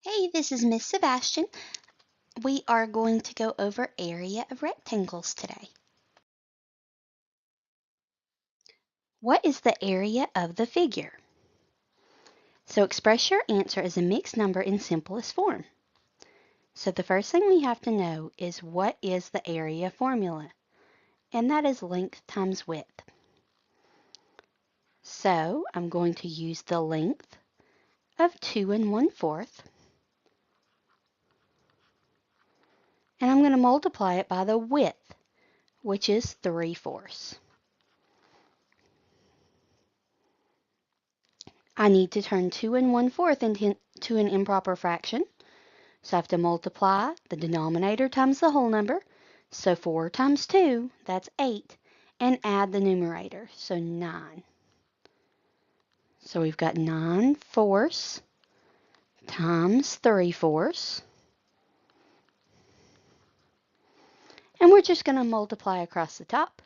Hey, this is Miss Sebastian. We are going to go over area of rectangles today. What is the area of the figure? So express your answer as a mixed number in simplest form. So the first thing we have to know is what is the area formula? And that is length times width. So I'm going to use the length of 2 1/4, and I'm going to multiply it by the width, which is 3/4. I need to turn 2 1/4 into an improper fraction. So I have to multiply the denominator times the whole number. So 4 times 2, that's 8. And add the numerator, so 9. So we've got 9/4 times 3/4. And we're just going to multiply across the top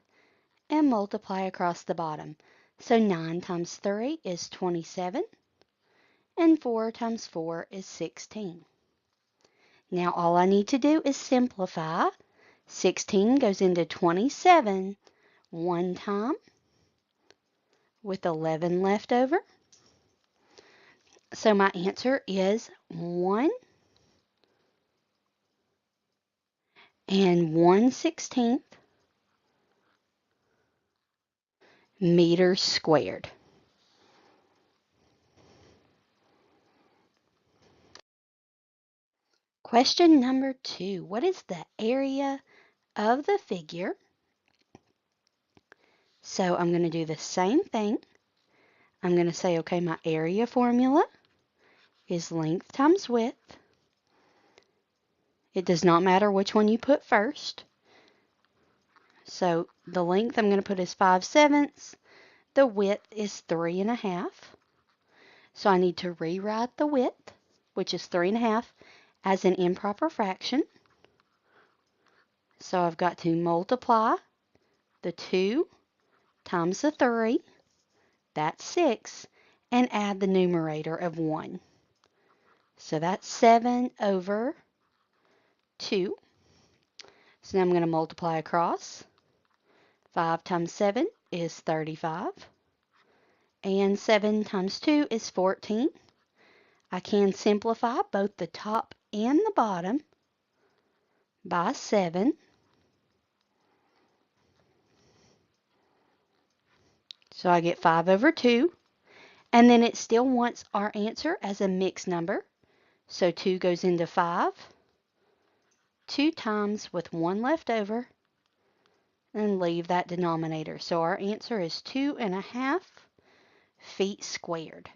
and multiply across the bottom. So 9 times 3 is 27. And 4 times 4 is 16. Now all I need to do is simplify. 16 goes into 27 one time with 11 left over. So my answer is 1 1/16 meters squared. Question number 2. What is the area of the figure? So I'm going to do the same thing. I'm going to say, okay, my area formula is length times width. It does not matter which one you put first. So the length I'm going to put is 5/7. The width is 3 1/2. So I need to rewrite the width, which is 3 1/2, as an improper fraction. So I've got to multiply the 2 times the 3, that's 6, and add the numerator of 1. So that's 7/2. So now I'm going to multiply across. 5 times 7 is 35. And 7 times 2 is 14. I can simplify both the top and the bottom by 7. So I get 5/2. And then it still wants our answer as a mixed number. So 2 goes into 5. 2 times with 1 left over. And leave that denominator. So our answer is 2 1/2 feet squared.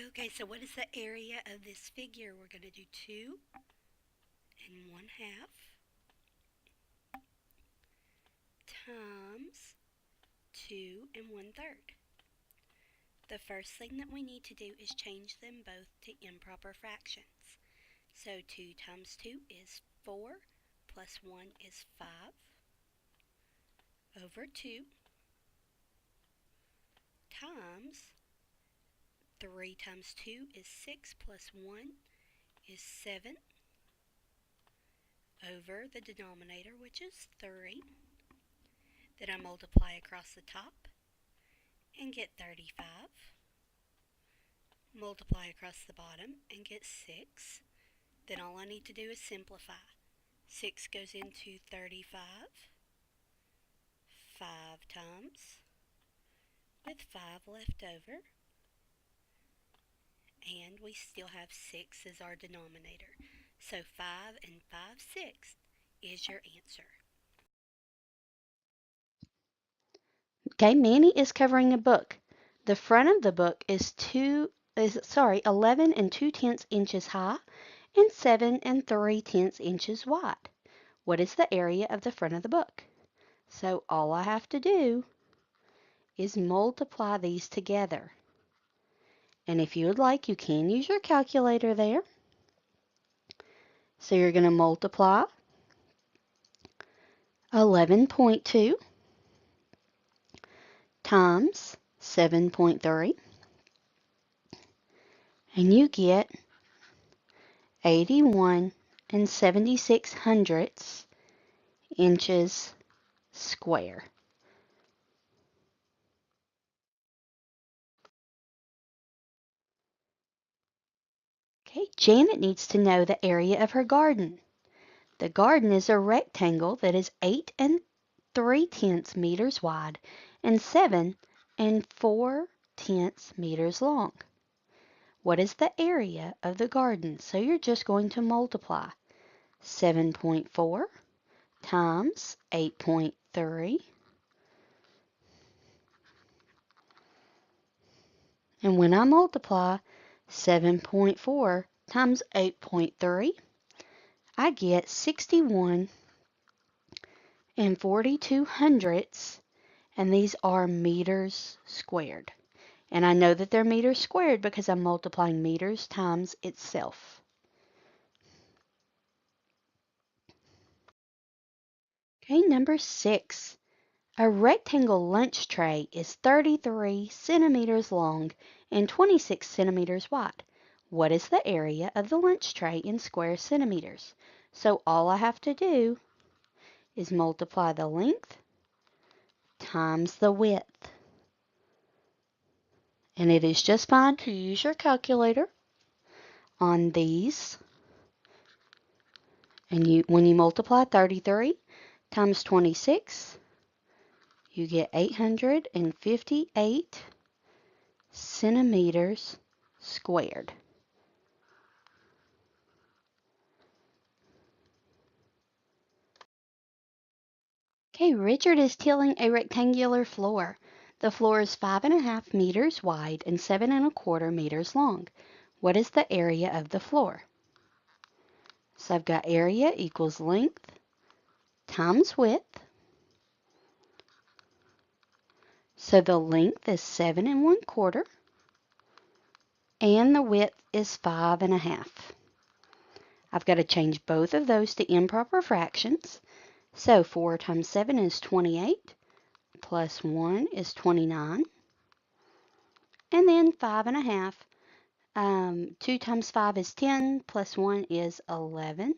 Okay, so what is the area of this figure? We're going to do 2 1/2 times 2 1/3. The first thing that we need to do is change them both to improper fractions. So 2 times 2 is 4, plus 1 is 5/2 times 3 times 2 is 6, plus 1 is 7 over the denominator, which is 3. Then I multiply across the top and get 35. Multiply across the bottom and get 6. Then all I need to do is simplify. 6 goes into 35 5 times with 5 left over. And we still have 6 as our denominator. So 5 5/6 is your answer. Okay, Manny is covering a book. The front of the book is 11 2/10 inches high and 7 3/10 inches wide. What is the area of the front of the book? So all I have to do is multiply these together. And if you would like, you can use your calculator there. So you're going to multiply 11.2 times 7.3, and you get 81 and 76 hundredths inches square. Okay, Janet needs to know the area of her garden. The garden is a rectangle that is 8 and 3/10 meters wide and 7 and 4/10 meters long. What is the area of the garden? So you're just going to multiply 7.4 times 8.3. And when I multiply 7.4 times 8.3, I get 61 and 42 hundredths, and these are meters squared. And I know that they're meters squared because I'm multiplying meters times itself. Okay, number 6. A rectangle lunch tray is 33 centimeters long and 26 centimeters wide. What is the area of the lunch tray in square centimeters? So all I have to do is multiply the length times the width. And it is just fine to use your calculator on these. And when you multiply 33 times 26, you get 858 centimeters squared. Okay, Richard is tilling a rectangular floor. The floor is 5.5 meters wide and 7.25 meters long. What is the area of the floor? So I've got area equals length times width. So the length is 7.25 and the width is 5.5. I've got to change both of those to improper fractions. So 4 times 7 is 28, plus 1 is 29, and then 5.5. 2 times 5 is 10, plus 1 is 11.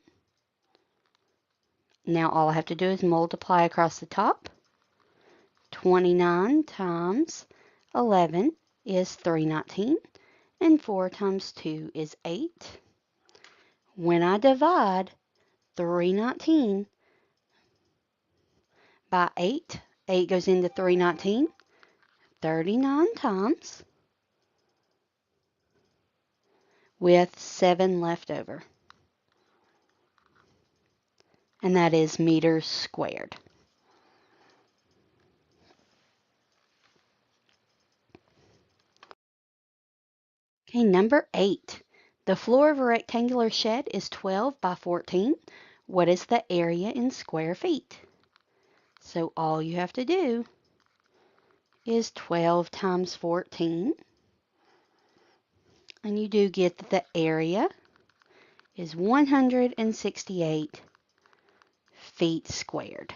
Now all I have to do is multiply across the top. 29 times 11 is 319, and 4 times 2 is 8. When I divide 319 by 8, 8 goes into 319, 39 times, with 7 left over. And that is meters squared. Okay, number 8. The floor of a rectangular shed is 12 by 14. What is the area in square feet? So all you have to do is 12 times 14. And you do get that the area is 168 feet squared.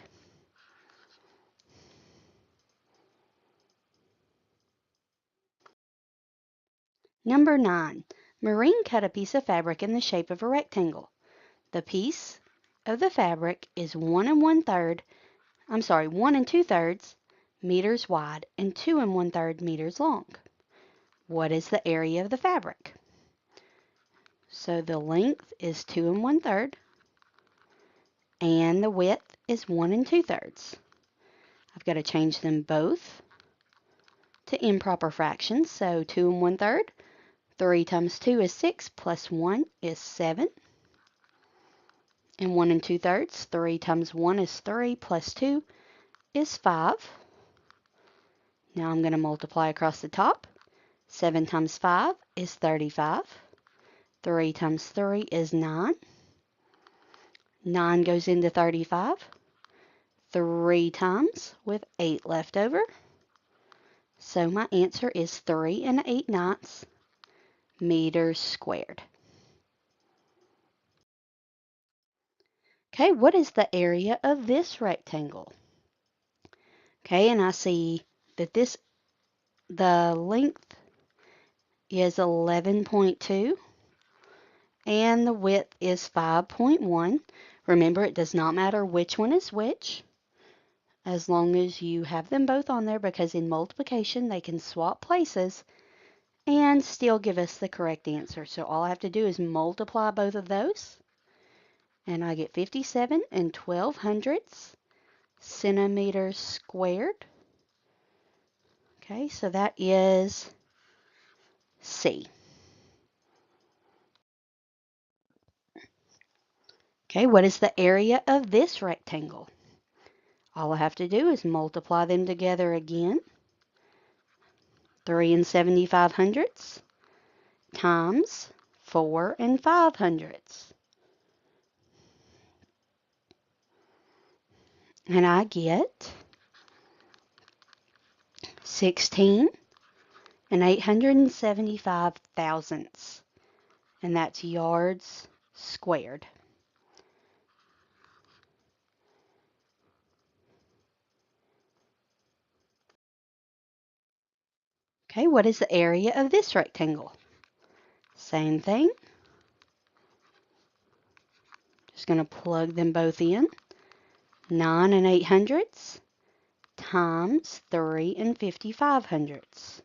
Number 9. Maureen cut a piece of fabric in the shape of a rectangle. The piece of the fabric is 1 2/3 meters wide and 2 1/3 meters long. What is the area of the fabric? So the length is 2 1/3 and the width is 1 2/3. I've got to change them both to improper fractions. So 2 1/3, 3 times 2 is 6, plus 1 is 7. And 1 2/3, 3 times 1 is 3, plus 2 is 5. Now I'm going to multiply across the top. 7 times 5 is 35. 3 times 3 is 9. 9 goes into 35 3 times with 8 left over. So my answer is 3 8/9 meters squared. Okay, what is the area of this rectangle? Okay, and I see that this The length is 11.2 and the width is 5.1. Remember, it does not matter which one is which, as long as you have them both on there, because in multiplication they can swap places and still give us the correct answer. So all I have to do is multiply both of those, and I get 57 and 12 hundredths centimeters squared. Okay, so that is C. Okay, what is the area of this rectangle? All I have to do is multiply them together again. 3 and 75 hundredths times 4 and 5 hundredths. And I get 16 and 875 thousandths. And that's yards squared. Okay, what is the area of this rectangle? Same thing. Just going to plug them both in. 9 and 8 hundredths times 3 and 55 hundredths.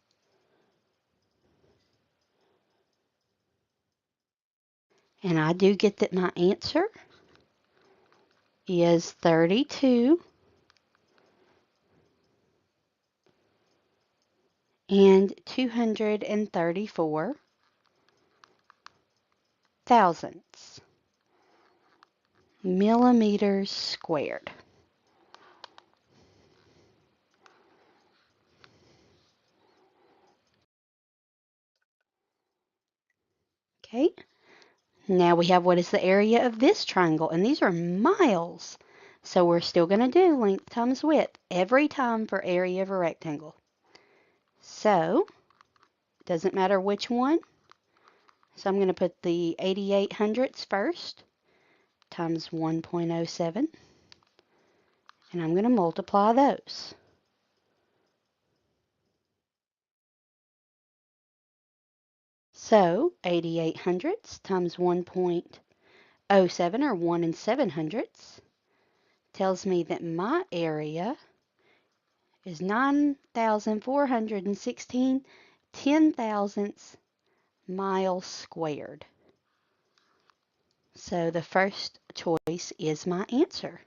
And I do get that my answer is 32 and 234 thousandths millimeters squared. Okay, now we have what is the area of this triangle, and these are miles. So we're still going to do length times width every time for area of a rectangle. So, it doesn't matter which one. So I'm going to put the 88 hundredths first times 1.07, and I'm going to multiply those. So 88 hundredths times 1.07, or 1 and 7 hundredths, tells me that my area is 9,416 10,000ths miles squared. So the first choice is my answer.